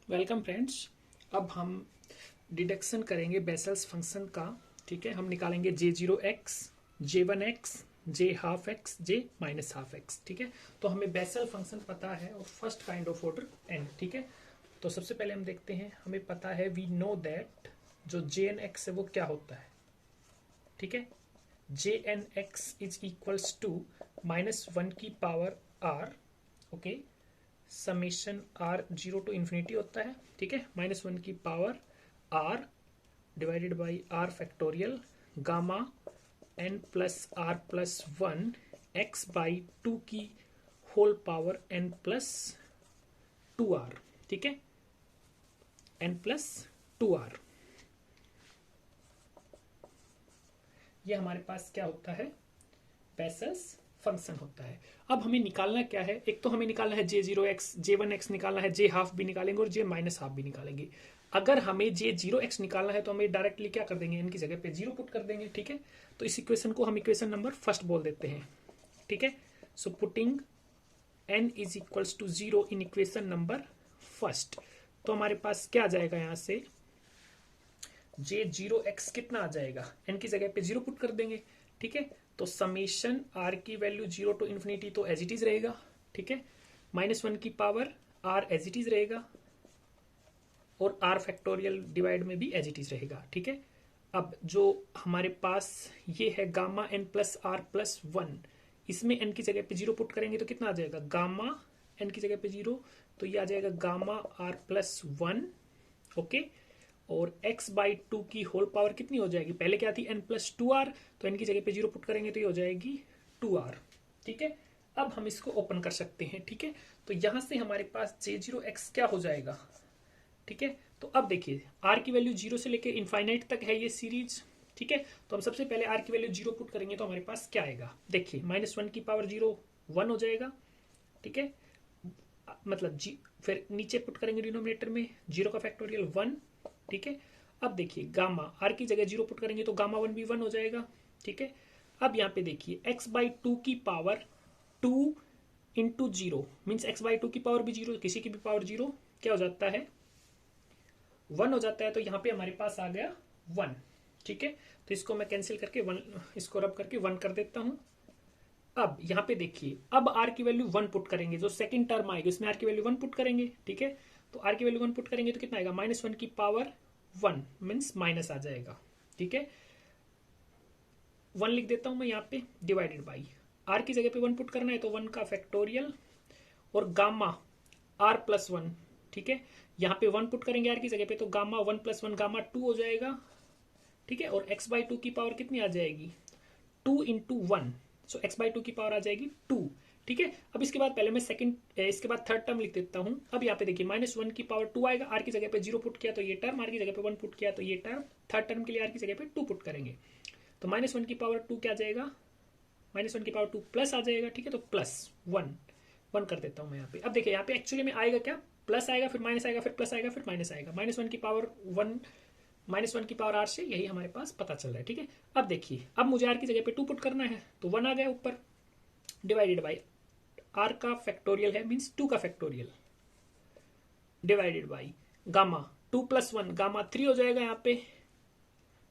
Welcome friends. अब हम deduction करेंगे बेसल्स फंक्शन का। ठीक है, हम निकालेंगे J0x, J1x, J12x, J-12x। ठीक है, तो हमें बेसल फंक्शन पता है और first kind of order n। ठीक है, तो सबसे पहले हम देखते हैं, हमें पता है वी नो दैट जो Jn x है वो क्या होता है। ठीक है, Jn x is equals to -1 की power r। Okay, summation r 0 to infinity होता है। ठीक है, -1 की power r divided by r factorial gamma n plus r plus 1 x by 2 की whole power n plus 2r। ठीक है, n प्लस 2r, ये हमारे पास क्या होता है, बेसल्स फंक्शन होता है। अब हमें निकालना क्या है, एक तो हमें निकालना है J0x, J1x निकालना है, J12 भी निकालेंगे और J-12 भी निकालेंगे। अगर हमें J0x निकालना है तो हमें डायरेक्टली क्या कर देंगे, n की जगह पे 0 पुट कर देंगे। ठीक है, तो इस इक्वेशन को हम इक्वेशन नंबर फर्स्ट बोल देते हैं। ठीक है, so putting n is equals to 0 in equation number first, तो हमारे पास क्या आ जाएगा, यहाँ से J0x कितना आ जाएगा, n की जगह पे 0 पुट कर देंगे। ठीक है, तो समेशन r की वैल्यू 0 टू इन्फिनिटी तो एज इट इज रहेगा। ठीक है, -1 की power r as it is रहेगा और r फैक्टोरियल डिवाइड में भी एज इट इज रहेगा। ठीक है, अब जो हमारे पास ये है gamma n plus r plus 1, इसमें n की जगह पे 0 पुट करेंगे तो कितना आ जाएगा, गामा n की जगह पे 0, तो ये आ जाएगा गामा r प्लस 1। ओके, और x बाई 2 की होल पावर कितनी हो जाएगी, पहले क्या थी n प्लस 2r, तो n की जगह पे 0 पुट करेंगे तो ये हो जाएगी 2r। ठीक है, अब हम इसको ओपन कर सकते हैं। ठीक है, तो यहां से हमारे पास J0x क्या हो जाएगा। ठीक है, तो अब देखिए r की वैल्यू 0 से लेकर इनफाइनाइट तक है ये सीरीज। ठीक है, तो हम सबसे पहले r की वैल्यू 0 पुट करेंगे तो हमारे पास क्या आएगा, देखिए -1 की पावर 0 1 हो जाएगा। ठीक है, मतलब जी, फिर नीचे पुट करेंगे डिनोमिनेटर में 0 का फैक्टोरियल 1। ठीक है, अब देखिए गामा r की जगह 0 पुट करेंगे तो गामा 1 भी 1 हो जाएगा। ठीक है, अब यहाँ पे देखिए x बाई 2 की power 2 into 0 means x by 2 की पावर भी 0, किसी की भी पावर 0 क्या हो जाता है, 1 हो जाता है। तो यहाँ पे हमारे पास आ गया 1। ठीक है, तो इसको मैं कैंसिल करके 1, इसको रब करके 1 कर देता हूँ। अब यहाँ पे देखिए, अब r की वैल्यू 1 पुट करेंगे, जो सेकंड टर्म आएगी उसमें r की वैल्यू 1 पुट करेंगे। ठीक है, तो r की वैल्यू 1 पुट करेंगे तो कितना आएगा, -1 की पावर 1 मीन्स माइनस आ जाएगा। ठीक है, 1 लिख देता हूं मैं यहाँ पे, डिवाइडेड बाई r की जगह पे 1 पुट करना है तो 1 का फैक्टोरियल और गामा r प्लस 1। ठीक है, यहाँ पे 1 पुट करेंगे r की जगह पे तो गामा 1 प्लस 1 गामा 2 हो जाएगा। ठीक है, और x बाई 2 की पावर कितनी आ जाएगी, 2 इंटू 1, सो x बाई 2 की पावर आ जाएगी 2। ठीक है, अब इसके बाद पहले मैं इसके बाद थर्ड टर्म लिख देता हूँ। अब यहाँ पे देखिए -1 की पावर 2 आएगा, r की जगह पे 0 पुट किया तो ये टर्म, r की जगह पे 1 पुट किया तो ये टर्म, थर्ड टर्म के लिए r की जगह पे 2 पुट करेंगे तो -1 की पावर 2 क्या आ जाएगा, -1 की पावर 2 प्लस आ जाएगा। ठीक है, तो प्लस 1 कर देता हूँ मैं यहाँ पे। अब देखिए यहाँ पे एक्चुअली में आएगा क्या, प्लस आएगा फिर माइनस आएगा फिर प्लस आएगा फिर माइनस आएगा, -1 की पावर 1 -1 की पावर r से, यही हमारे पास पता चल रहा है। ठीक है, अब देखिए, अब मुझे r की जगह पे 2 पुट करना है तो 1 आ गया ऊपर, डिवाइडेड बाई r का फैक्टोरियल है मीन्स 2 का factorial, divided by gamma 2 plus 1 gamma 3 हो जाएगा यहाँ पे।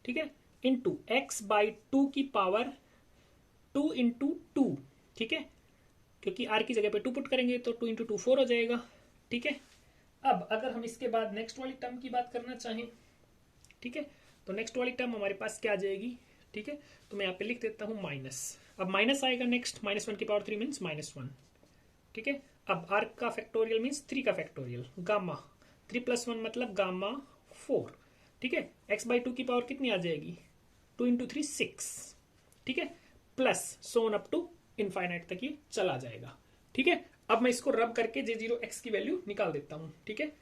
ठीक है, इंटू x बाई 2 की पावर 2 इंटू 2। ठीक है, क्योंकि r की जगह पे 2 पुट करेंगे तो 2 इंटू 2 4 हो जाएगा। ठीक है, अब अगर हम इसके बाद नेक्स्ट वाली टर्म की बात करना चाहें, ठीक है, तो नेक्स्ट वाली टर्म हमारे पास क्या आ जाएगी। ठीक है, तो मैं यहाँ पे लिख देता हूँ माइनस, अब माइनस आएगा नेक्स्ट, -1 की पावर 3 मीन्स -1। ठीक है, अब r का फैक्टोरियल मीन्स 3 का फैक्टोरियल, गामा 3 प्लस 1 मतलब गामा 4। ठीक है, x बाई 2 की पावर कितनी आ जाएगी, 2 इंटू 3 6। ठीक है, plus so on up to infinite तक ये चला जाएगा। ठीक है, अब मैं इसको रब करके J0x की वैल्यू निकाल देता हूं। ठीक है,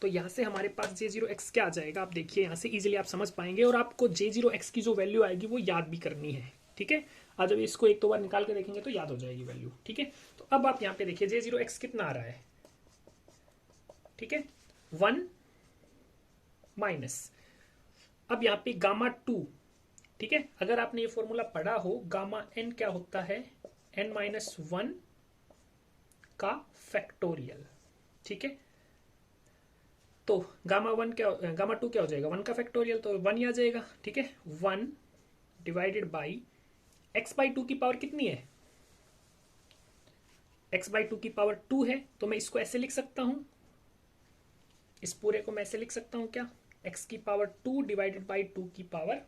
तो यहां से हमारे पास J0x क्या आ जाएगा, आप देखिए यहां से इजीली आप समझ पाएंगे और आपको J0x की जो वैल्यू आएगी वो याद भी करनी है। ठीक है, आज जब इसको एक दो बार निकाल के देखेंगे तो याद हो जाएगी वैल्यू। ठीक है, तो अब आप यहाँ पे देखिए J0x कितना आ रहा है। ठीक है, 1 माइनस, अब यहाँ पे गामा 2। ठीक है, अगर आपने ये फॉर्मूला पढ़ा हो, गामा n क्या होता है, n माइनस वन का फैक्टोरियल, ठीक है। तो गामा टू क्या हो जाएगा, वन का फैक्टोरियल, तो वन ही आ जाएगा, ठीक है। One divided by x by two की पावर कितनी है, एक्स बाई टू की पावर टू है, तो मैं इसको ऐसे लिख सकता हूं, इस पूरे को मैं ऐसे लिख सकता हूं क्या, एक्स की power two divided by two की पावर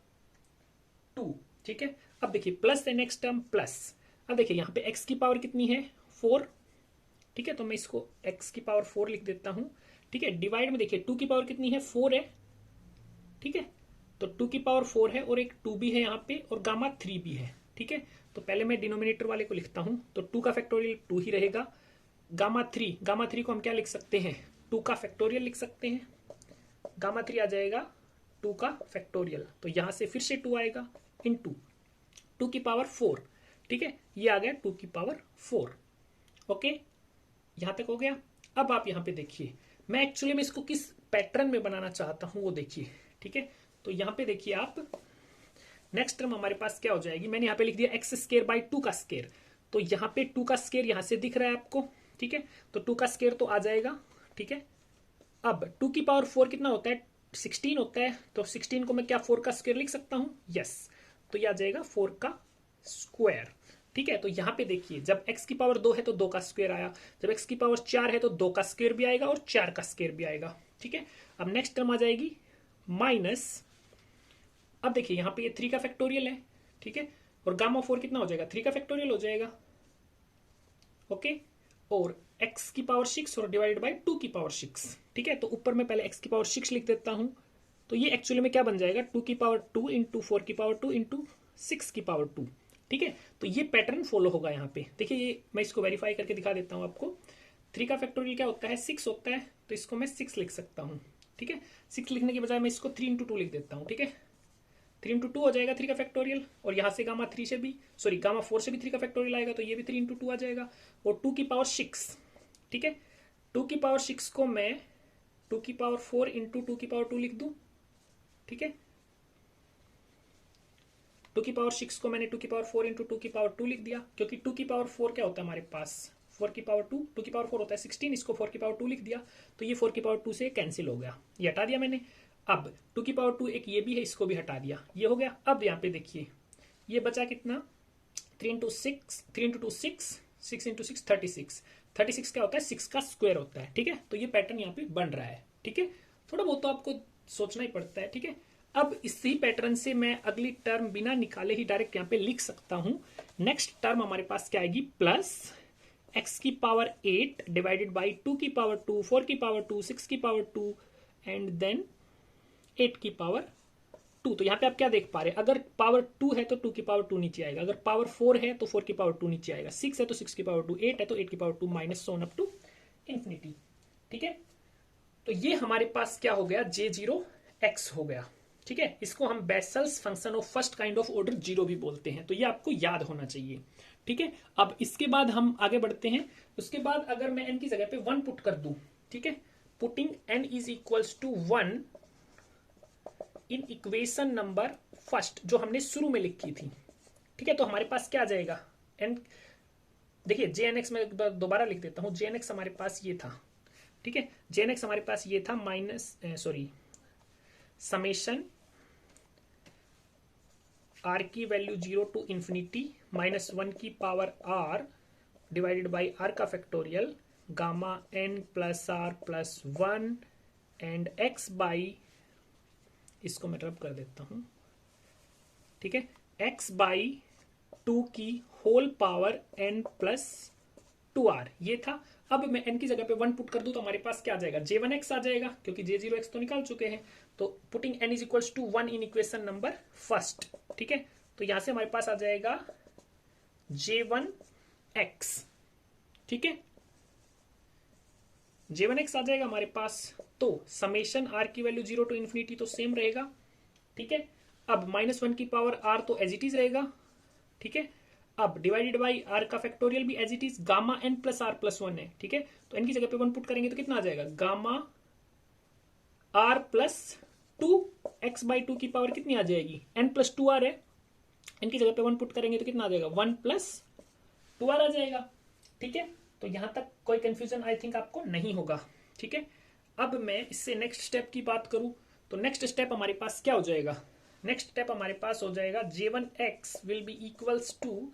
टू, ठीक है। अब देखिए प्लस है नेक्स्ट टर्म प्लस, अब देखिए यहाँ पे एक्स की पावर कितनी है, फोर, ठीक है, तो मैं इसको एक्स की पावर फोर लिख देता हूं, ठीक है। डिवाइड में देखिए टू की पावर कितनी है, फोर है, ठीक है, तो टू की पावर फोर है और एक टू भी है यहाँ पे और गामा थ्री भी है, ठीक है। तो पहले मैं डिनोमिनेटर वाले को लिखता हूं, तो टू का फैक्टोरियल टू ही रहेगा, गामा थ्री को हम क्या लिख सकते हैं, टू का फैक्टोरियल लिख सकते हैं, गामा थ्री आ जाएगा टू का फैक्टोरियल, तो यहां से फिर से टू आएगा इन टू की पावर फोर, ठीक है, ये आ गया टू की पावर फोर, ओके, यहां तक हो गया। अब आप यहां पे देखिए मैं एक्चुअली में इसको किस पैटर्न में बनाना चाहता हूं वो देखिए, ठीक है। तो यहां पे देखिए आप, नेक्स्ट टर्म हमारे पास क्या हो जाएगी, मैंने यहाँ पे लिख दिया एक्स स्केयर बाई टू का स्केयर, तो यहाँ पे टू का स्केयर यहां से दिख रहा है आपको, ठीक है, तो टू का स्केयर तो आ जाएगा, ठीक है। अब टू की पावर फोर कितना होता है, 16 होता है, तो 16 को मैं क्या फोर का स्क्वायर लिख सकता हूं, यस, तो यह आ जाएगा फोर का स्क्वायर, ठीक है। तो यहां पे देखिए जब x की पावर दो है तो दो का स्क्वायर आया, जब x की पावर चार है तो दो का स्क्वायर भी आएगा और चार का स्क्वायर भी आएगा, ठीक है। अब नेक्स्ट टर्म आ जाएगी माइनस, अब देखिए यहां पे ये थ्री का फैक्टोरियल है, ठीक है, और गामा फोर कितना हो जाएगा, थ्री का फैक्टोरियल हो जाएगा, ओके, और x की पावर सिक्स और डिवाइड बाई टू की पावर सिक्स, ठीक है। तो ऊपर में पहले x की पावर सिक्स लिख देता हूं, तो ये एक्चुअली में क्या बन जाएगा, टू की पावर टू इंटू फोर की पावर टू इंटू सिक्स की पावर टू, ठीक है। तो ये पैटर्न फॉलो होगा यहाँ पे, देखिए ये मैं इसको वेरीफाई करके दिखा देता हूँ आपको, थ्री का फैक्टोरियल क्या होता है, सिक्स होता है, तो इसको मैं सिक्स लिख सकता हूँ, ठीक है। सिक्स लिखने के बजाय मैं इसको थ्री इंटू टू लिख देता हूँ, ठीक है, थ्री इंटू टू हो जाएगा थ्री का फैक्टोरियल, और यहाँ से गामा थ्री से भी गामा फोर से भी थ्री का फैक्टोरियल आएगा, तो ये भी थ्री इंटू टू आ जाएगा, और टू की पावर सिक्स, ठीक है, टू की पावर सिक्स को मैं टू की पावर फोर इंटू टू की पावर टू लिख दूं, ठीक है, टू की पावर सिक्स को मैंने टू की पावर फोर इंटू टू की पावर टू लिख दिया, क्योंकि टू की पावर फोर क्या होता है हमारे पास, फोर की पावर टू की पावर फोर होता है 16, इसको फोर की पावर टू लिख दिया, तो ये फोर की पावर टू से कैंसिल हो गया, ये हटा दिया मैंने। अब टू की पावर टू एक ये भी है, इसको भी हटा दिया, ये हो गया। अब यहाँ पे देखिए ये बचा कितना, three into two six, six into six 36, 36 क्या होता है, सिक्स का स्क्वायर होता है, ठीक है। तो ये पैटर्न यहाँ पे बन रहा है, ठीक है, थोड़ा बहुत तो आपको सोचना ही पड़ता है, ठीक है। अब इसी पैटर्न से मैं अगली टर्म बिना निकाले ही डायरेक्ट यहाँ पे लिख सकता हूं, नेक्स्ट टर्म हमारे पास क्या आएगी, प्लस एक्स की पावर 8 डिवाइडेड बाई टू की पावर टू, फोर की पावर टू, सिक्स की पावर टू, एंड देन 8 की पावर टू। तो यहाँ पे आप क्या देख पा रहे हैं, अगर पावर टू है तो टू की पावर टू नीचे आएगा, अगर पावर फोर है तो फोर की पावर टू नीचे आएगा, सिक्स है तो सिक्स की पावर टू, एट है तो एट की power two, minus Son up to infinity, ठीक है। तो ये हमारे पास क्या हो गया, J0x हो गया, ठीक है। इसको हम vessels function of first kind of order zero भी बोलते हैं, तो ये आपको याद होना चाहिए, ठीक है। अब इसके बाद हम आगे बढ़ते हैं, उसके बाद अगर मैं n की जगह पे वन पुट कर दूं, ठीक है, putting n is equals to one in equation number first जो हमने शुरू में लिखी थी, ठीक है, तो हमारे पास क्या आ जाएगा, n, देखिए JNX में दोबारा लिख देता हूं, JNX हमारे पास ये था, ठीक है, JNX हमारे पास ये था माइनस समेशन r की value zero to infinity minus one की power r divided by r का factorial gamma n plus r plus one and x by, इसको मैं रब कर देता हूं, ठीक है, x बाई टू की whole power n plus two R, ये था। अब मैं n की जगह पे वन पुट कर दूं तो हमारे पास क्या आ जाएगा, J1x आ जाएगा, क्योंकि J0x तो निकाल चुके हैं, तो putting n is equals to one in equation number first, ठीक है, तो यहां से हमारे पास आ जाएगा J1x, ठीक है, J1x आ जाएगा हमारे पास। तो समेशन r की वैल्यू जीरो टू इंफिनिटी तो सेम रहेगा, ठीक है। अब माइनस वन की पावर r तो एज इट इज रहेगा, ठीक है। अब डिवाइडेड बाई r का फैक्टोरियल भी as it is, gamma n plus r plus one है, ठीक है, तो n की जगह पे वन पुट करेंगे तो कितना आ जाएगा, gamma r plus two, x by two की पावर कितनी आ जाएगी, n प्लस टू आर है, n की जगह पे वन पुट करेंगे तो कितना आ जाएगा, वन प्लस 2r आ जाएगा। ठीक है, तो यहां तक कोई कंफ्यूजन आई थिंक आपको नहीं होगा। ठीक है, अब मैं इससे नेक्स्ट स्टेप की बात करूं तो नेक्स्ट स्टेप हमारे पास क्या हो जाएगा, नेक्स्ट स्टेप हमारे पास हो जाएगा j1x will be equals to,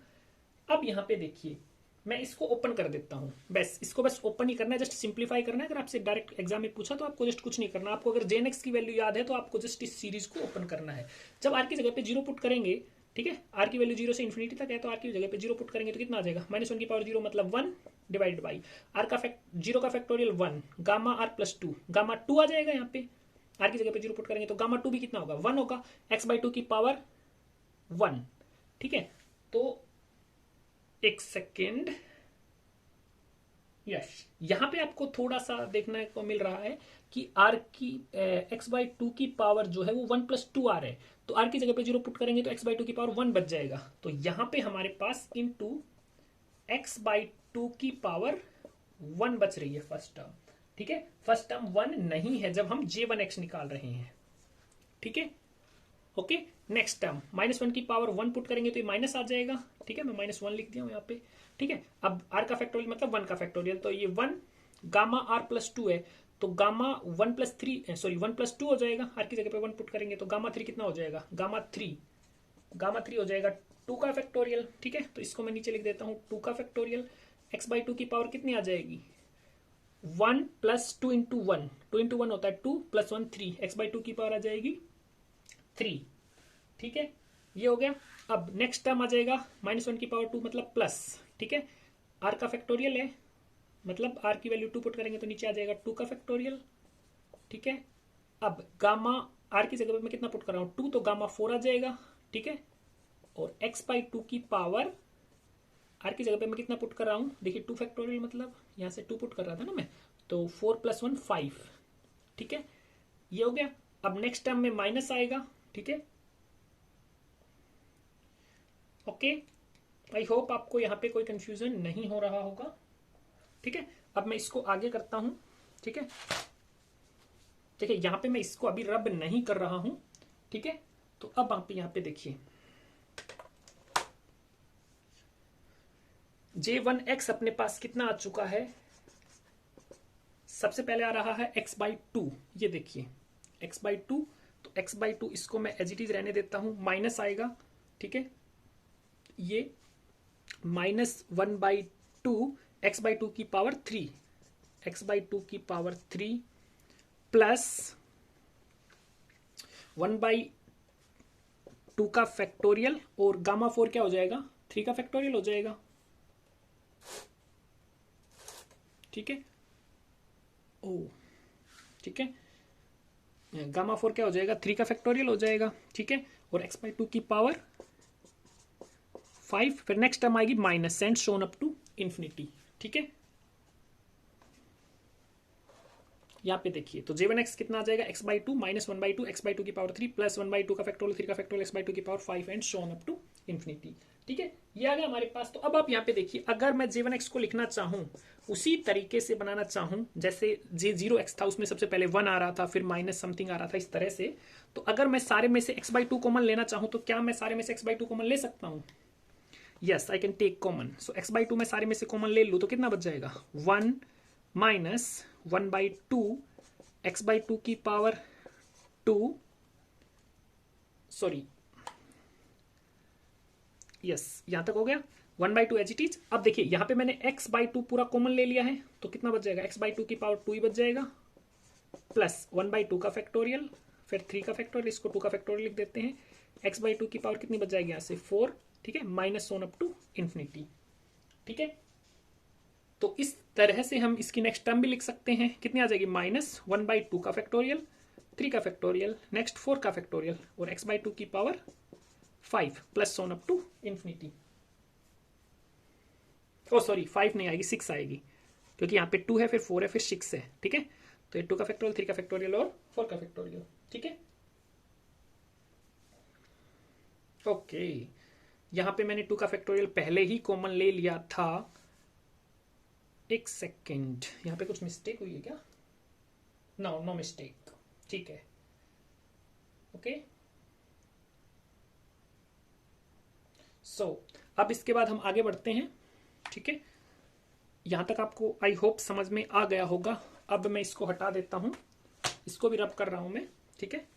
अब यहां पे देखिए मैं इसको ओपन कर देता हूं, बस इसको बस ओपन ही करना है, जस्ट सिंप्लीफाई करना है। अगर आपसे डायरेक्ट एग्जाम में पूछा तो आपको जस्ट कुछ नहीं करना, आपको अगर jnx की वैल्यू याद है तो आपको जस्ट इस सीरीज को ओपन करना है। जब r की जगह पे 0 पुट करेंगे, ठीक है, r की वैल्यू 0 से इन्फिनिटी तक है, तो r की जगह पे 0 पुट करेंगे तो कितना आ जाएगा, -1 की पावर 0 मतलब 1 डिवाइड बाई r का 0 का factorial 1 gamma r plus 2, gamma 2 आ जाएगा यहाँ पे, r की जगह पे 0 पुट करेंगे तो गामा 2 भी कितना होगा, 1 होगा, x/2 की पावर 1। ठीक है, तो एक सेकेंड, यस, यहां पे आपको थोड़ा सा देखने को मिल रहा है कि r की x/2 की पावर जो है वो 1 + 2r है, तो r की जगह पे 0 पुट करेंगे तो x/2 की पावर 1 बच जाएगा। तो यहां पे हमारे पास इनटू x/2 की पावर 1 बच रही है फर्स्ट टर्म। ठीक है, फर्स्ट टर्म 1 नहीं है जब हम j1x निकाल रहे हैं। ठीक है, ओके, नेक्स्ट टर्म -1 की पावर 1 पुट करेंगे तो ये माइनस आ जाएगा। ठीक है, मैं -1 लिख दिया हूं यहाँ पे। ठीक है, अब r का फैक्टोरियल मतलब 1 का फैक्टोरियल, तो ये 1 गामा r प्लस 2 है, तो गामा 1 + 3 सॉरी 1 + 2 हो जाएगा, r की जगह पे 1 पुट करेंगे तो गामा 3 कितना हो जाएगा, गामा 3 हो जाएगा 2 का फैक्टोरियल। ठीक है, तो इसको मैं नीचे लिख देता हूँ 2 का फैक्टोरियल, x/2 की पावर कितनी आ जाएगी, 1 + 2 × 1, 2 × 1 होता है 2 + 1 3, x/2 की पावर आ जाएगी 3। ठीक है, ये हो गया। अब नेक्स्ट टर्म आ जाएगा -1 की पावर 2 मतलब प्लस। ठीक है, r का फैक्टोरियल है, मतलब r की वैल्यू 2 पुट करेंगे तो नीचे आ जाएगा 2 का फैक्टोरियल। ठीक है, अब गामा r की जगह पे मैं कितना पुट कर रहा हूँ 2, तो गामा 4 आ जाएगा। ठीक है, और x/2 की पावर r की जगह पे मैं कितना पुट कर रहा हूँ, देखिए 2 फैक्टोरियल मतलब यहाँ से 2 पुट कर रहा था ना मैं, तो 4 + 1 5। ठीक है, ये हो गया। अब नेक्स्ट टर्म में माइनस आएगा। ठीक है, ओके, आई होप आपको यहाँ पे कोई कंफ्यूजन नहीं हो रहा होगा। ठीक है, अब मैं इसको आगे करता हूं। ठीक है, देखिए यहाँ पे मैं इसको अभी रब नहीं कर रहा हूं। ठीक है, तो अब आप यहाँ पे देखिए j1x अपने पास कितना आ चुका है, सबसे पहले आ रहा है x/2, ये देखिए x/2, तो x/2 इसको मैं एज इट इज रहने देता हूं, माइनस आएगा। ठीक है, ये -1/2 x/2 की पावर 3, x/2 की पावर 3 प्लस 1/2 का फैक्टोरियल, और गामा 4 क्या हो जाएगा, 3 का फैक्टोरियल हो जाएगा। ठीक है, ओ ठीक है, गामा 4 क्या हो जाएगा, 3 का फैक्टोरियल हो जाएगा। ठीक है, और x/2 की पावर 5, फिर नेक्स्ट टर्म आएगी minus and so on up to infinity. ठीक है, यहाँ पे देखिए तो j1x कितना आ जाएगा, x/2 -1/2 x/2 की पावर 3 प्लस 1/2 का फैक्टोरियल 3 का फैक्टोरियल x/2 की power 5 and so on up to infinity. ठीक है, ये आ गया हमारे पास। तो अब आप यहाँ पे देखिए, अगर मैं j1x को लिखना चाहूँ उसी तरीके से बनाना चाहूँ जैसे j0x था, उसमें सबसे पहले 1 आ रहा था, फिर माइनस समथिंग आ रहा था, इस तरह से, तो अगर मैं सारे में से x/2 कॉमन लेना चाहूँ तो क्या मैं सारे में से x/2 कॉमन ले सकता हूँ, yes I can take common. So x/2 में सारे में से कॉमन ले लूँ तो कितना बच जाएगा, 1 - 1/2 x/2 की पावर 2, सॉरी यस यहां तक हो गया, 1/2 एज इट इज। अब देखिए यहाँ पे मैंने x/2 पूरा कॉमन ले लिया है, तो कितना बच जाएगा, x/2 की पावर 2 ही बच जाएगा, प्लस 1/2 का फैक्टोरियल, फिर 3 का फैक्टोरियल, इसको 2 का फैक्टोरियल लिख देते हैं, x/2 की पावर कितनी बच जाएगी यहाँ से 4। ठीक है, minus on up to infinity. ठीक है, तो इस तरह से हम इसकी नेक्स्ट टर्म भी लिख सकते हैं, कितनी आ जाएगी, -1/2 का फैक्टोरियल, 3 का फैक्टोरियल, नेक्स्ट 4 का फैक्टोरियल, और x/2 की power 5 plus on up to infinity. Oh sorry 5 नहीं आएगी, 6 आएगी, क्योंकि यहाँ पे 2 है, फिर 4 है, फिर 6 है। ठीक है, तो ये 2 का फैक्टोरियल, 3 का फैक्टोरियल और 4 का फैक्टोरियल। ठीक है, ओके, यहाँ पे मैंने 2 का फैक्टोरियल पहले ही कॉमन ले लिया था। एक सेकेंड, यहाँ पे कुछ मिस्टेक हुई है क्या, नो मिस्टेक। ठीक है, ओके, सो अब इसके बाद हम आगे बढ़ते हैं। ठीक है, यहां तक आपको आई होप समझ में आ गया होगा। अब मैं इसको हटा देता हूं, इसको भी रब कर रहा हूं मैं। ठीक है,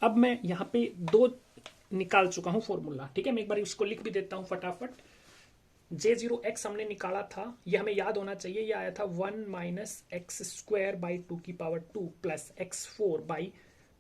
अब मैं यहाँ पे 2 निकाल चुका हूं फॉर्मूला। ठीक है, मैं एक बार इसको लिख भी देता हूं फटाफट। J0x हमने निकाला था, ये हमें याद होना चाहिए, ये आया था 1 माइनस एक्स स्क्वायर बाई 2 की पावर 2 प्लस एक्स 4 बाई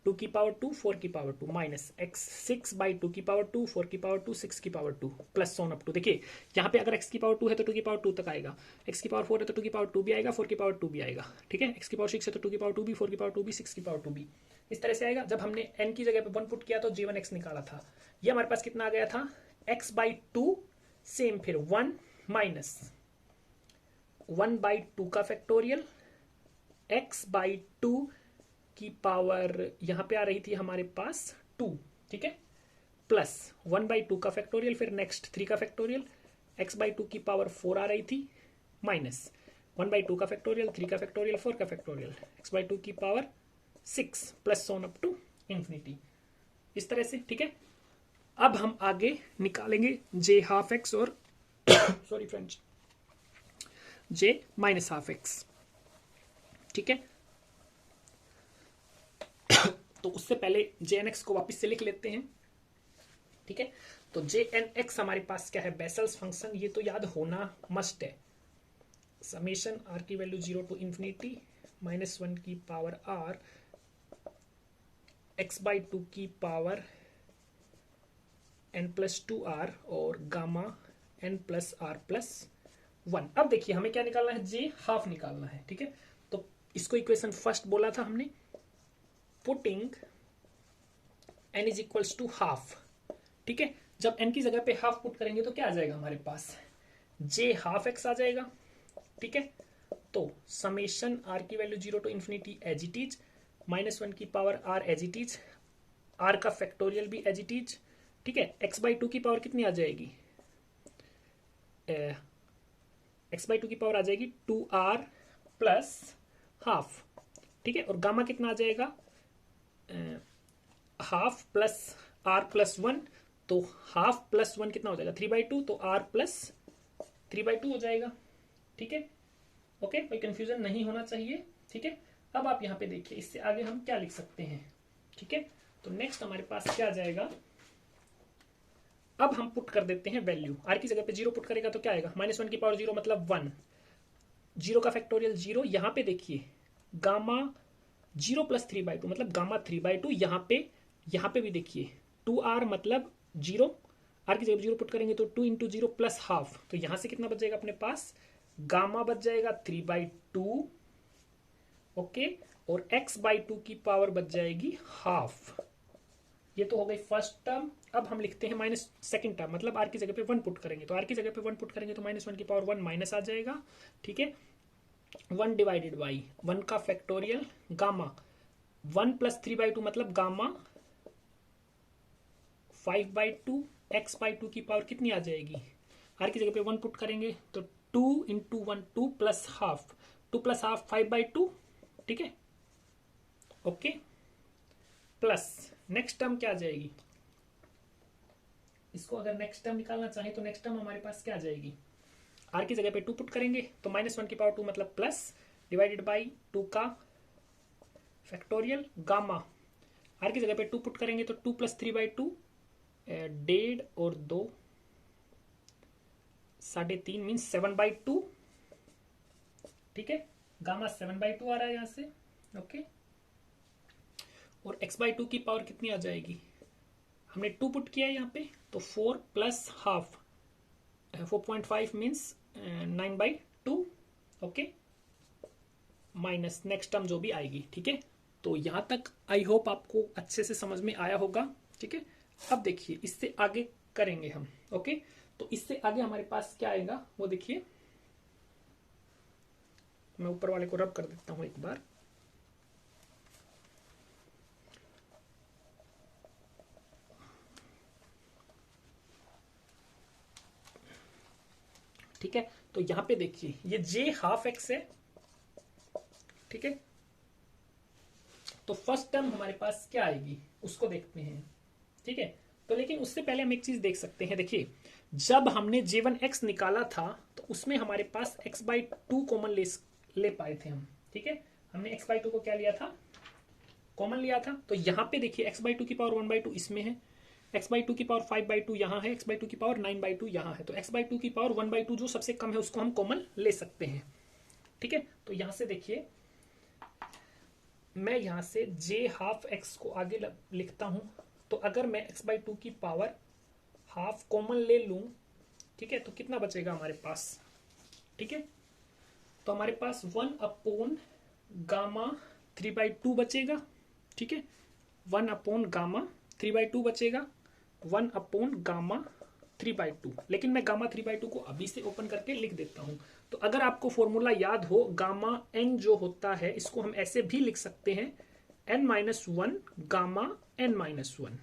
2 की पावर 2 4 की पावर 2 माइनस एक्स 6 बाई 2 की पावर 2 4 की पावर 2 6 की power 2 plus so on up to. देखिए यहाँ पे अगर x की पावर 2 है तो 2 की पावर 2 तक आएगा, x की पावर 4 है तो 2 की पावर 2 भी आएगा, 4 की पावर 2 भी आएगा। ठीक है, x की पावर 6 है तो 2 की पावर 2 भी, 4 की पावर 2 भी, 6 की पावर 2 भी, इस तरह से आएगा। जब हमने n की जगह पे 1 पुट किया तो J1x निकाला था, ये हमारे पास कितना आ गया था, x बाई 2 सेम, फिर 1 माइनस 1 बाई 2 का फैक्टोरियल, x बाई 2 की पावर यहां पे आ रही थी हमारे पास 2, ठीक है, प्लस 1 बाई 2 का फैक्टोरियल, फिर नेक्स्ट 3 का फैक्टोरियल, x बाई 2 की पावर 4 आ रही थी, माइनस 1 बाई 2 का फैक्टोरियल, 3 का फैक्टोरियल, 4 का फैक्टोरियल, x बाई 2 की power 6 plus so on up to infinity, इस तरह से। ठीक है, अब हम आगे निकालेंगे j हाफ x और sorry friends, j minus half x। ठीक है, तो उससे पहले jnx को वापस से लिख लेते हैं। ठीक है, तो jnx हमारे पास क्या है, बेसल्स फंक्शन, ये तो याद होना मस्ट है। समेशन r की वैल्यू 0 टू इंफिनिटी -1 की पावर r x बाई 2 की पावर n प्लस 2r और gamma n plus r plus 1। अब देखिए हमें क्या निकालना है, j हाफ निकालना है। ठीक है, तो इसको इक्वेशन फर्स्ट बोला था हमने, putting n is equals to half. ठीक है, जब n की जगह पे हाफ पुट करेंगे तो क्या आ जाएगा हमारे पास, j हाफ x आ जाएगा। ठीक है, तो समेशन r की value 0 to infinity as it is, -1 की power r as it is, r का फैक्टोरियल भी एज इट इज। ठीक है, x बाई 2 की पावर कितनी आ जाएगी, x बाई 2 की पावर आ जाएगी 2r प्लस हाफ। ठीक है, और गामा कितना आ जाएगा, हाफ प्लस r प्लस 1, तो हाफ प्लस 1 कितना हो जाएगा 3/2, तो r प्लस 3/2 हो जाएगा। ठीक है, ओके, कोई कंफ्यूजन नहीं होना चाहिए। ठीक है, अब आप यहाँ पे देखिए इससे आगे हम क्या लिख सकते हैं। ठीक है, तो नेक्स्ट हमारे पास क्या आ जाएगा, अब हम पुट कर देते हैं वैल्यू, r की जगह पे 0 पुट करेगा तो क्या आएगा, -1 की पावर 0 मतलब 1, 0 का फैक्टोरियल 0, यहाँ पे देखिए गामा 0 प्लस 3/2 मतलब गामा 3/2, यहाँ पे भी देखिए 2r मतलब 0, r की जगह 0 पुट करेंगे तो 2 इंटू 0 प्लस हाफ, तो यहाँ से कितना बच जाएगा अपने पास, गामा बच जाएगा 3/2, ओके, और x बाई 2 की पावर बच जाएगी हाफ। ये तो हो गई फर्स्ट टर्म। अब हम लिखते हैं माइनस सेकंड टर्म, मतलब r की जगह पे 1 पुट करेंगे, तो r की जगह पे 1 पुट करेंगे तो -1 की पावर 1 माइनस आ जाएगा। ठीक है, 1 डिवाइडेड बाई 1 का फैक्टोरियल, गामा 1 प्लस 3/2 मतलब गामा 5/2, x बाई 2 की पावर कितनी आ जाएगी, r की जगह पे 1 पुट करेंगे तो 2 into 1 2 plus half, 2 plus half 5/2। ठीक है, ओके, प्लस नेक्स्ट टर्म क्या आ जाएगी, इसको अगर नेक्स्ट टर्म निकालना चाहे तो नेक्स्ट टर्म हमारे पास क्या आ जाएगी, r की जगह पे 2 पुट करेंगे तो -1 की पावर 2 मतलब प्लस डिवाइडेड बाई 2 का फैक्टोरियल, गामा r की जगह पे 2 पुट करेंगे तो 2 प्लस 3/2, 1.5 और 2 3.5 मीन्स 7/2। ठीक है, गामा 7/2 आ रहा है यहाँ से, ओके, और x बाई 2 की पावर कितनी आ जाएगी, हमने 2 पुट किया है यहाँ पे तो 4 plus half 4.5 means 9/2, okay, minus next term जो भी आएगी। ठीक है, तो यहाँ तक आई होप आपको अच्छे से समझ में आया होगा। ठीक है, अब देखिए इससे आगे करेंगे हम, ओके, तो इससे आगे हमारे पास क्या आएगा वो देखिए, मैं ऊपर वाले को रब कर देता हूं एक बार। ठीक है, तो यहां पे देखिए ये j हाफ एक्स है, ठीक है। तो फर्स्ट टर्म हमारे पास क्या आएगी उसको देखते हैं, ठीक है। तो लेकिन उससे पहले हम एक चीज देख सकते हैं, देखिए जब हमने j1x निकाला था तो उसमें हमारे पास x/2 कॉमन ले पाए थे हम, ठीक है। हमने x/2 को क्या लिया था, कॉमन लिया था। तो यहाँ पे देखिए x/2 की पावर 1/2 इसमें है, x/2 की पावर 5/2 यहाँ है, x/2 की पावर 9/2 यहाँ है। तो x/2 की पावर 1/2 जो सबसे कम है उसको हम कॉमन ले सकते हैं, ठीक है। तो यहां से देखिए मैं यहां से j हाफ x को आगे लिखता हूं। तो अगर मैं x/2 की पावर हाफ कॉमन ले लूं, ठीक है, तो कितना बचेगा हमारे पास, ठीक है। तो हमारे पास 1/गामा 3/2 बचेगा, ठीक है। 1/गामा 3/2 बचेगा, 1/गामा 3/2। लेकिन मैं गामा 3/2 को अभी से ओपन करके लिख देता हूं। तो अगर आपको फॉर्मूला याद हो, गामा n जो होता है इसको हम ऐसे भी लिख सकते हैं, n-1 गामा n-1,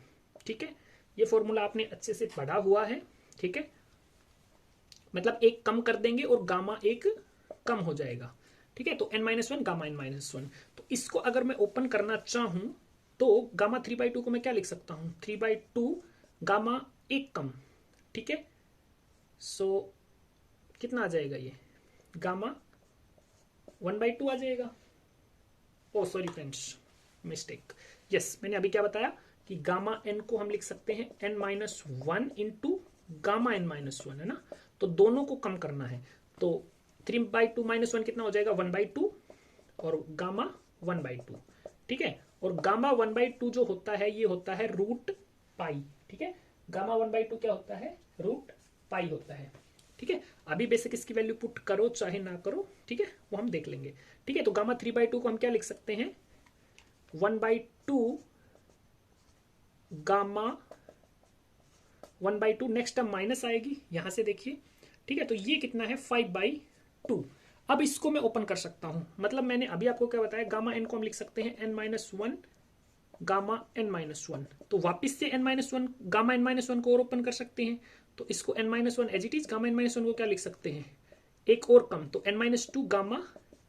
ठीक है। ये फॉर्मूला आपने अच्छे से पढ़ा हुआ है, ठीक है। मतलब एक कम कर देंगे और गामा एक कम हो जाएगा, ठीक है। तो n-1 गामा n-1। तो इसको अगर मैं ओपन करना चाहूं तो गामा 3/2 को मैं क्या लिख सकता हूं, 3/2 गामा एक कम, ठीक है। सो कितना आ जाएगा, ये गामा 1/2 आ जाएगा। ओ सॉरी फ्रेंड्स, मिस्टेक। यस, मैंने अभी क्या बताया कि गामा n को हम लिख सकते हैं n-1 इंटू गामा n-1, है ना। तो दोनों को कम करना है। तो 3/2 -1 कितना हो जाएगा, 1/2 और गामा 1/2, ठीक है। और गामा 1/2 जो होता है ये होता है रूट पाई, ठीक है। गामा 1/2 क्या होता है, रूट पाई होता है, ठीक है। अभी बेसिक इसकी वैल्यू पुट करो चाहे ना करो, ठीक है, वो हम देख लेंगे, ठीक है। तो गामा 3/2 को हम क्या लिख सकते हैं, 1/2 गामा 1/2। नेक्स्ट टर्म माइनस आएगी यहां से देखिए, ठीक है। तो ये कितना है, 5/2। अब इसको मैं ओपन कर सकता हूं, मतलब मैंने अभी आपको क्या बताया, गामा n को हम लिख सकते हैं n-1 गामा n-1। तो वापिस से n-1 गामा n-1 को और ओपन कर सकते हैं। तो इसको n-1 as it is, gamma n-1 को क्या लिख सकते हैं, एक और कम, तो n-2 गामा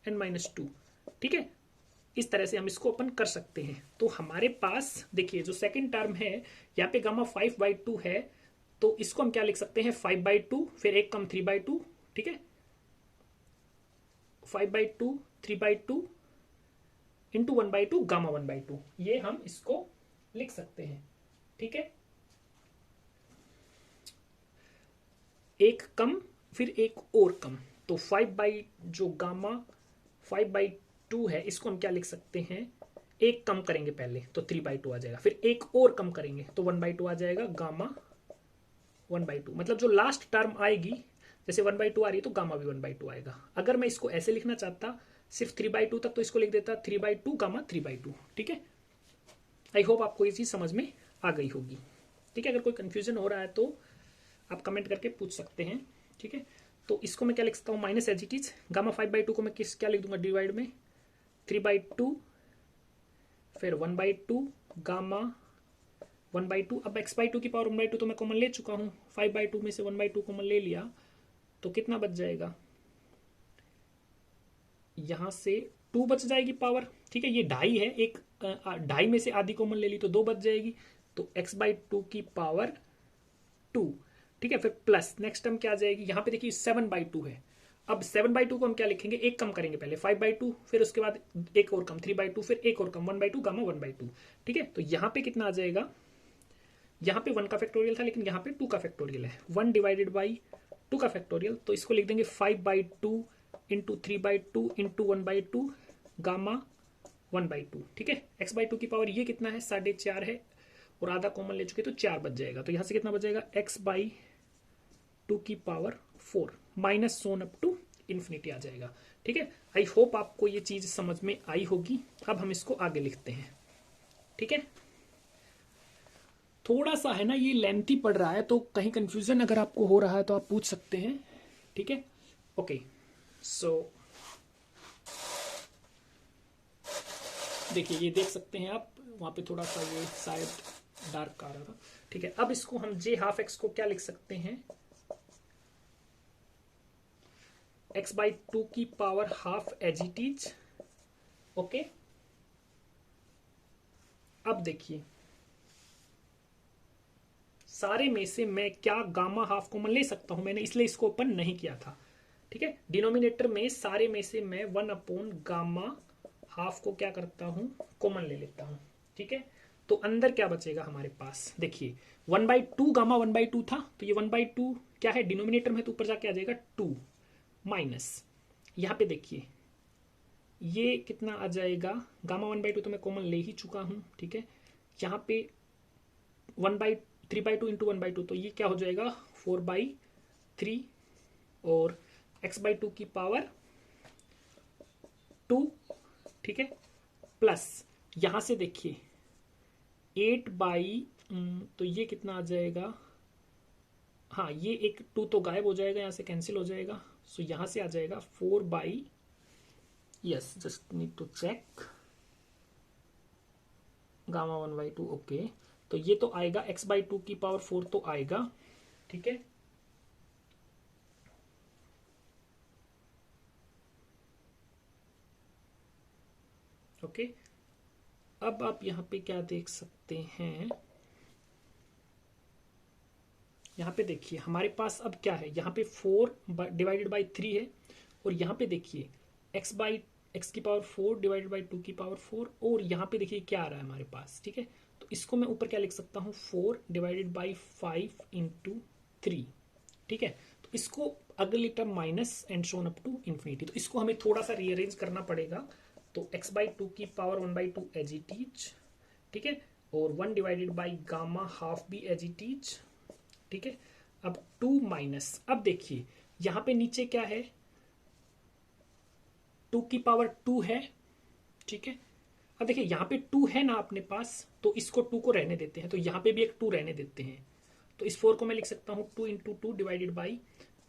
n-2, ठीक है। इस तरह से हम इसको ओपन कर सकते हैं। तो हमारे पास देखिए जो सेकंड टर्म है यहाँ पे गामा 5/2 है, तो इसको हम क्या लिख सकते हैं, 5/2 फिर एक कम 3/2, ठीक है। 5/2 3/2 इंटू 1/2 गामा 1/2, ये हम इसको लिख सकते हैं, ठीक है। एक कम फिर एक और कम, तो 5 जो गामा 5/2 है इसको हम क्या लिख सकते हैं, एक कम करेंगे पहले तो 3/2 आ जाएगा, फिर एक और कम करेंगे तो 1/2 आ जाएगा, गामा 1/2। मतलब जो लास्ट टर्म आएगी, जैसे 1/2 आ रही है तो गामा भी 1/2 आएगा। अगर मैं इसको ऐसे लिखना चाहता सिर्फ 3/2 तक, तो इसको लिख देता 3/2 गामा 3/2, ठीक है। आई होप आपको ये चीज समझ में आ गई होगी, ठीक है। अगर कोई कंफ्यूजन हो रहा है तो आप कमेंट करके पूछ सकते हैं, ठीक है। तो इसको मैं क्या लिख सकता हूँ, minus as it is, gamma 5/2 को मैं क्या लिख दूंगा, डिवाइड में 3/2 फिर 1/2 गामा 1/2। अब x/2 की पावर 1/2 तो मैं कॉमन ले चुका हूँ, 5/2 में से 1/2 कॉमन ले लिया तो कितना बच जाएगा, यहां से 2 बच जाएगी पावर, ठीक है। ये 2.5 है, एक 2.5 में से आधी कॉमन ले ली तो 2 बच जाएगी। तो x/2 की पावर 2, ठीक है। फिर प्लस नेक्स्ट टर्म क्या आ जाएगी, यहाँ पे देखिए 7/2 है। अब 7/2 को हम क्या लिखेंगे, एक कम करेंगे पहले 5/2, फिर उसके बाद एक और कम 3/2, फिर एक और कम 1/2 गामा 1/2, ठीक है। तो यहाँ पे कितना आ जाएगा, यहाँ पे 1 का फैक्टोरियल था लेकिन यहाँ पे 2 का फैक्टोरियल है, 1 डिवाइडेड बाई 2 का फैक्टोरियल। तो इसको लिख देंगे 5/2 इंटू 3/2 इंटू 1/2 गामा 1/2, ठीक है। x/2 की पावर ये कितना है, 4.5 है, और आधा कॉमन ले चुके तो 4 बच जाएगा। तो यहाँ से कितना बच जाएगा, x/2 की power 4 minus Son up to infinity आ जाएगा, ठीक है। आई होप आपको ये चीज समझ में आई होगी। अब हम इसको आगे लिखते हैं, ठीक है। थोड़ा सा है ना ये लेंथी पड़ रहा है, तो कहीं कंफ्यूजन अगर आपको हो रहा है तो आप पूछ सकते हैं, ठीक है। ओके, सो देखिए ये देख सकते हैं आप, वहां पे थोड़ा सा ये शायद डार्क आ रहा था, ठीक है। अब इसको हम j हाफ x को क्या लिख सकते हैं, एक्स बाई टू की power half as it is. Okay, अब देखिए सारे में से मैं क्या गामा हाफ कॉमन ले सकता हूं, मैंने इसलिए इसको ओपन नहीं किया था। ठीक है, डिनोमिनेटर में सारे में से मैं 1 अपॉन गामा हाफ को क्या करता हूं, कॉमन ले लेता हूं। ठीक है, तो अंदर क्या बचेगा हमारे पास, देखिए 1/2 गामा 1/2 था, तो ये 1/2 क्या है डिनोमिनेटर में, तो ऊपर जाके आ जाएगा 2 माइनस, यहाँ पे देखिए ये कितना आ जाएगा, गामा 1/2 तो मैं कॉमन ले ही चुका हूं। ठीक है, यहाँ पे 3/2 इंटू 1/2, तो ये क्या हो जाएगा 4/3, और x/2 की पावर 2। ठीक है, प्लस यहां से देखिए 8 बाई, तो ये कितना आ जाएगा, हाँ ये एक 2 तो गायब हो जाएगा, यहां से कैंसिल हो जाएगा, सो यहां से आ जाएगा 4/, yes just need to check, gamma 1/2। Okay, तो ये तो आएगा x/2 की पावर 4 तो आएगा। ठीक है, ओके, अब आप यहाँ पे क्या देख सकते हैं, यहाँ पे देखिए हमारे पास अब क्या है, यहाँ पे 4 डिवाइडेड बाई 3 है, और यहाँ पे देखिए x की पावर 4 डिवाइडेड बाई 2 की पावर 4, और यहाँ पे देखिए क्या आ रहा है हमारे पास। ठीक है, तो इसको मैं ऊपर क्या लिख सकता हूँ, 4 डिवाइडेड बाई 5 इंटू 3। ठीक है, तो इसको अगली term minus and so on up to infinity, तो इसको हमें थोड़ा सा रीअरेंज करना पड़ेगा। तो x/2 की पावर 1/2 एज इट इज। ठीक है, और 1 डिवाइडेड बाई गामा हाफ भी एज इट इज। ठीक है, अब 2 माइनस, अब देखिए यहां पे नीचे क्या है, 2 की पावर 2 है। ठीक है, अब देखिए यहाँ पे 2 है ना अपने पास, तो इसको 2 को रहने देते हैं, तो यहाँ पे भी एक 2 रहने देते हैं, तो इस 4 को मैं लिख सकता हूँ 2 इंटू 2 डिवाइडेड बाई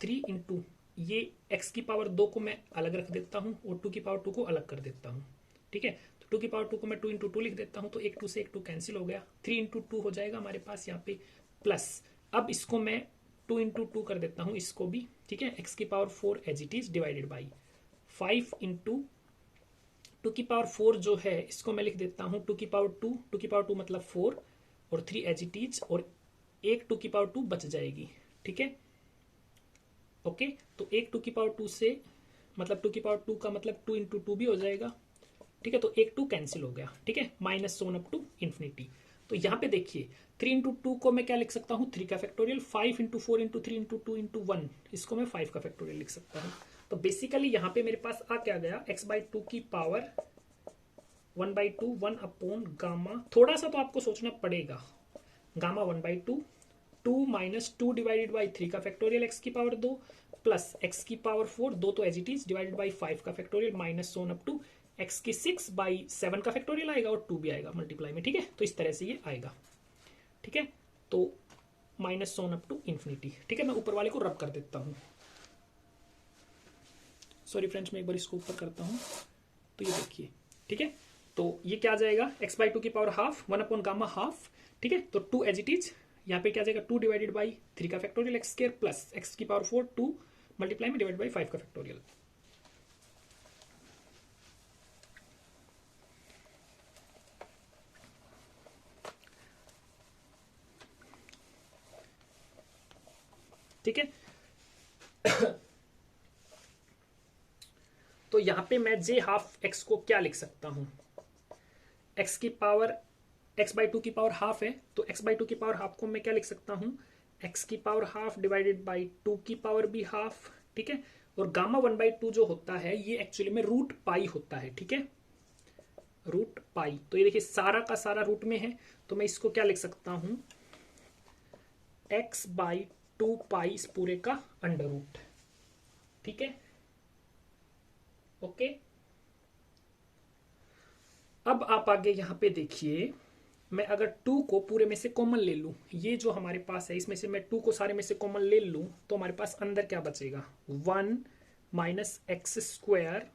3 इंटू, ये x की पावर 2 को मैं अलग रख देता हूँ और 2 की पावर 2 को अलग कर देता हूँ। ठीक है, तो 2 की पावर 2 को मैं 2 इंटू 2 लिख देता हूँ, तो एक 2 से एक 2 कैंसिल हो गया, 3 इंटू 2 हो जाएगा हमारे पास यहाँ पे, प्लस अब इसको मैं 2 इंटू 2 कर देता हूँ इसको भी। ठीक है, x की power 4 as it is divided by 5 into 2 की पावर 4 जो है इसको मैं लिख देता हूँ 2 की पावर 2 की पावर 2 मतलब 4, और 3 एज इट इज, और एक 2 की पावर 2 बच जाएगी। ठीक है, ओके, तो एक 2 की पावर 2 से मतलब 2 की पावर 2 का मतलब 2 इंटू 2 भी हो जाएगा। ठीक है, तो एक 2 कैंसिल हो गया। ठीक है, minus Son up to infinity, तो यहाँ पे देखिए 3 इंटू 2 को मैं क्या लिख सकता हूँ, 3 का factorial, 5 into 4 into 3 into 2 into 1, इसको मैं 5 का फैक्टोरियल लिख सकता हूँ। तो बेसिकली यहाँ पे मेरे पास आ क्या गया, x/2 की पावर 1/2 1 अपॉन गामा, थोड़ा सा तो आपको सोचना पड़ेगा, गामा 1/2 2 माइनस 2 डिवाइडेड बाई 3 का फैक्टोरियल x की पावर 2 प्लस x की पावर 4 2 तो as it is divided by 5 का factorial minus Son up to x की 6 बाई 7 का फैक्टोरियल आएगा, और 2 भी आएगा मल्टीप्लाई में। ठीक है, तो इस तरह से ये आएगा। ठीक है, तो minus Son up to infinity. ठीक है, मैं ऊपर वाले को रब कर देता हूँ, सॉरी फ्रेंड्स मैं एक बार इसको ऊपर करता हूँ, तो ये देखिए। ठीक है, तो ये क्या आ जाएगा, x/2 की power half 1 upon gamma half. ठीक है, तो 2 एज इट इज, यहाँ पे क्या आ जाएगा 2 डिवाइडेड बाई 3 का factorial x square plus x की पावर 4 2 मल्टीप्लाई में डिवाइड बाई 5 का फैक्टोरियल। ठीक है, तो यहाँ पे मैं j हाफ x को क्या लिख सकता हूँ, x की पावर x/2 की पावर हाफ है, तो x/2 की पावर हाफ को मैं क्या लिख सकता हूँ, x की पावर हाफ डिवाइडेड बाई 2 की पावर भी हाफ। ठीक है, और गामा 1/2 जो होता है ये एक्चुअली में रूट पाई होता है। ठीक है, रूट पाई, तो ये देखिए सारा का सारा रूट में है, तो मैं इसको क्या लिख सकता हूँ, x/2 पाई इस पूरे का अंडर रूट। ठीक है, ओके, अब आप आगे यहां पे देखिए, मैं अगर 2 को पूरे में से कॉमन ले लूं, ये जो हमारे पास है इसमें से मैं 2 को सारे में से कॉमन ले लूं, तो हमारे पास अंदर क्या बचेगा, 1 माइनस एक्स स्क्वायर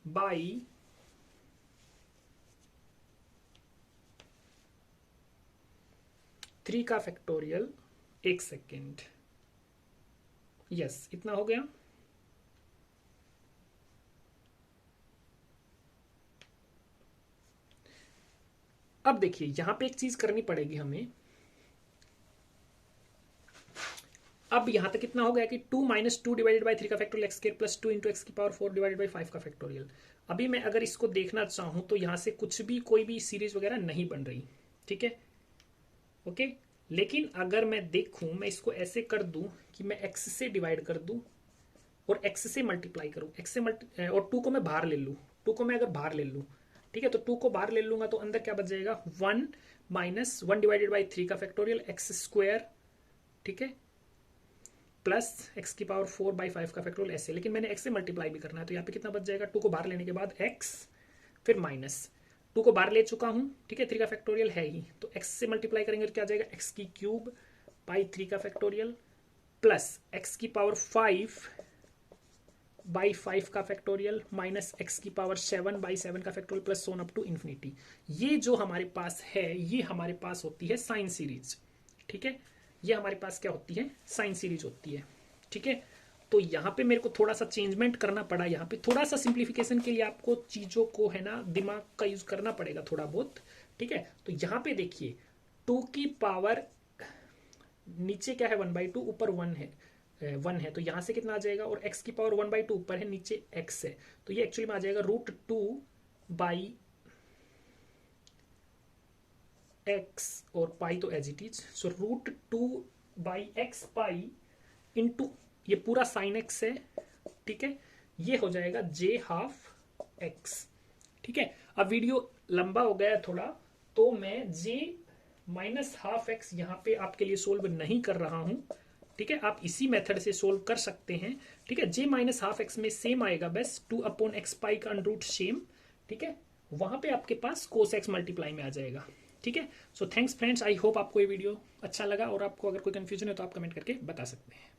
बाई 3 का फैक्टोरियल, एक सेकेंड, यस इतना हो गया। अब देखिए यहां पे एक चीज करनी पड़ेगी हमें। अब यहां तक कितना हो गया कि 2 माइनस 2 डिवाइडेड बाई 3 का factorial x square plus 2 into x की पावर 4 डिवाइडेड बाई 5 का फैक्टोरियल। अभी मैं अगर इसको देखना चाहूं तो यहां से कुछ भी कोई भी सीरीज वगैरह नहीं बन रही, ठीक है, ओके। लेकिन अगर मैं देखूं, मैं इसको ऐसे कर दूं कि मैं एक्स से डिवाइड कर दूं और एक्स से मल्टीप्लाई करूं, एक्स से और 2 को मैं बाहर ले लूं, 2 को मैं अगर बाहर ले लूं, ठीक है, तो 2 को बाहर ले लूंगा तो अंदर क्या बच जाएगा, 1 माइनस 1 डिवाइडेड बाई 3 का फैक्टोरियल एक्स स्क्वायर, ठीक है, प्लस एक्स की पावर 4 बाई 5 का फैक्टोरियल ऐसे। लेकिन मैंने एक्स से मल्टीप्लाई भी करना है, तो यहाँ पे कितना बच जाएगा, 2 को बाहर लेने के बाद एक्स, फिर माइनस 2 को बाहर ले चुका हूँ, ठीक है, 3 का फैक्टोरियल है ही, तो एक्स से मल्टीप्लाई करेंगे तो क्या आ जाएगा, एक्स की क्यूब बाई 3 का फैक्टोरियल प्लस एक्स की पावर 5 बाई 5 का फैक्टोरियल माइनस एक्स की पावर 7 बाई 7 का factorial plus so on up to infinity. ये जो हमारे पास है, ये हमारे पास होती है साइन सीरीज, ठीक है, ये हमारे पास क्या होती है, साइन सीरीज होती है, ठीक है। तो यहाँ पे मेरे को थोड़ा सा चेंजमेंट करना पड़ा, यहाँ पे थोड़ा सा सिंप्लीफिकेशन के लिए आपको चीजों को है ना दिमाग का यूज करना पड़ेगा थोड़ा बहुत, ठीक है। तो यहाँ पे देखिए 2 की पावर नीचे क्या है 1/2, ऊपर 1 है, तो यहां से कितना आ जाएगा, और x की पावर 1/2 ऊपर है, नीचे x है, तो ये एक्चुअली में आ जाएगा √2/x और पाई तो as it is, so √2/x pi into ये पूरा साइन x है, ठीक है, ये हो जाएगा j12x, ठीक है। अब वीडियो लंबा हो गया थोड़ा, तो मैं j-12x यहाँ पे आपके लिए सोल्व नहीं कर रहा हूं, ठीक है, आप इसी मेथड से सोल्व कर सकते हैं, ठीक है। j-12x में सेम आएगा बस 2/x पाई का अंडर रूट सेम, ठीक है, वहां पे आपके पास cos x मल्टीप्लाई में आ जाएगा, ठीक है। So thanks friends, I hope आपको ये वीडियो अच्छा लगा, और आपको अगर कोई कंफ्यूजन है तो आप कमेंट करके बता सकते हैं।